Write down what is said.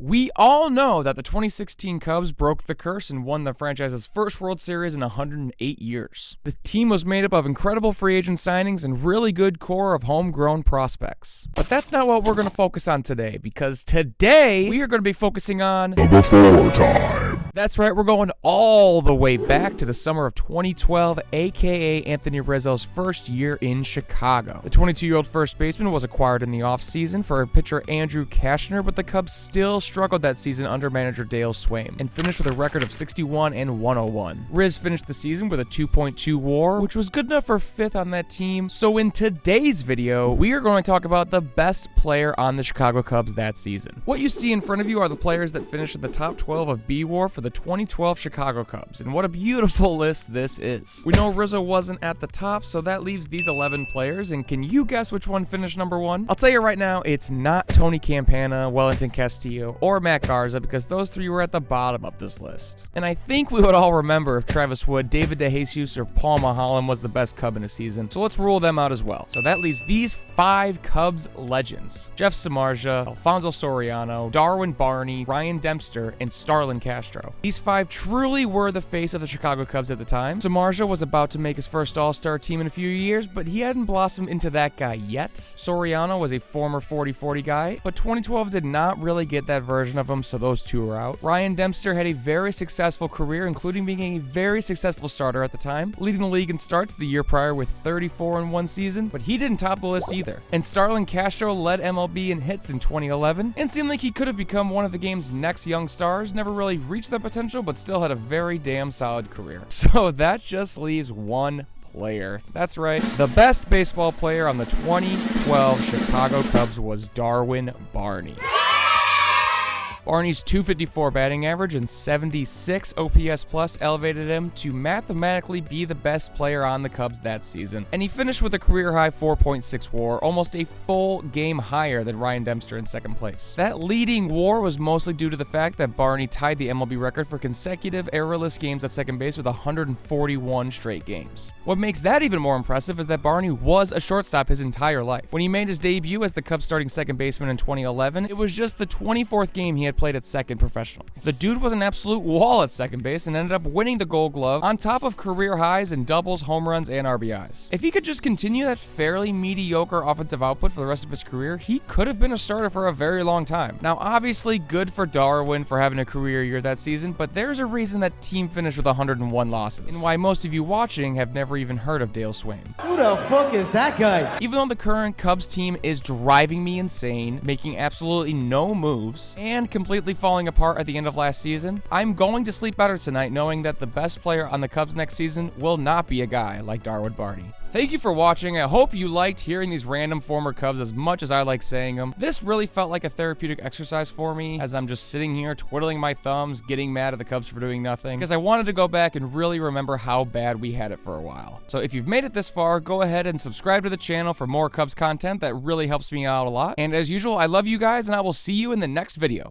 We all know that the 2016 Cubs broke the curse and won the franchise's first World Series in 108 years. The team was made up of incredible free agent signings and really good core of homegrown prospects. But that's not what we're going to focus on today, because today we are going to be focusing on the before time. That's right, we're going all the way back to the summer of 2012, aka Anthony Rizzo's first year in Chicago. The 22-year-old first baseman was acquired in the offseason for pitcher Andrew Cashner, but the Cubs still struggled that season under manager Dale Svuem and finished with a record of 61 and 101. Rizz finished the season with a 2.2 WAR, which was good enough for 5th on that team. So in today's video, we are going to talk about the best player on the Chicago Cubs that season. What you see in front of you are the players that finished at the top 12 of bWAR for the 2012 Chicago Cubs, and what a beautiful list this is. We know Rizzo wasn't at the top, so that leaves these 11 players, and can you guess which one finished number 1? I'll tell you right now, it's not Tony Campana, Wellington Castillo, or Matt Garza, because those 3 were at the bottom of this list. And I think we would all remember if Travis Wood, David DeJesus, or Paul Mulholland was the best Cub in a season, so let's rule them out as well. So that leaves these 5 Cubs legends: Jeff Samardzija, Alfonso Soriano, Darwin Barney, Ryan Dempster, and Starlin Castro. These 5 truly were the face of the Chicago Cubs at the time. Samardzija was about to make his first All-Star team in a few years, but he hadn't blossomed into that guy yet. Soriano was a former 40-40 guy, but 2012 did not really get that version of him, so those 2 were out. Ryan Dempster had a very successful career, including being a very successful starter at the time, leading the league in starts the year prior with 34 in one season, but he didn't top the list either. And Starlin Castro led MLB in hits in 2011, and seemed like he could have become one of the game's next young stars, never really reached that potential, but still had a very damn solid career. So that just leaves one player. That's right, the best baseball player on the 2012 Chicago Cubs was Darwin Barney. Barney's .254 batting average and 76 OPS plus elevated him to mathematically be the best player on the Cubs that season, and he finished with a career-high 4.6 WAR, almost a full game higher than Ryan Dempster in second place. That leading WAR was mostly due to the fact that Barney tied the MLB record for consecutive errorless games at second base with 141 straight games. What makes that even more impressive is that Barney was a shortstop his entire life. When he made his debut as the Cubs starting second baseman in 2011, it was just the 24th game he had played at second professional. The dude was an absolute wall at second base and ended up winning the Gold Glove on top of career highs in doubles, home runs, and RBIs. If he could just continue that fairly mediocre offensive output for the rest of his career, he could have been a starter for a very long time. Now, obviously, good for Darwin for having a career year that season, but there's a reason that team finished with 101 losses, and why most of you watching have never even heard of Dale Svuem. Who the fuck is that guy? Even though the current Cubs team is driving me insane, making absolutely no moves, and completely falling apart at the end of last season, I'm going to sleep better tonight knowing that the best player on the Cubs next season will not be a guy like Darwin Barney. Thank you for watching. I hope you liked hearing these random former Cubs as much as I like saying them. This really felt like a therapeutic exercise for me, as I'm just sitting here twiddling my thumbs, getting mad at the Cubs for doing nothing, because I wanted to go back and really remember how bad we had it for a while. So if you've made it this far, go ahead and subscribe to the channel for more Cubs content. That really helps me out a lot. And as usual, I love you guys, and I will see you in the next video.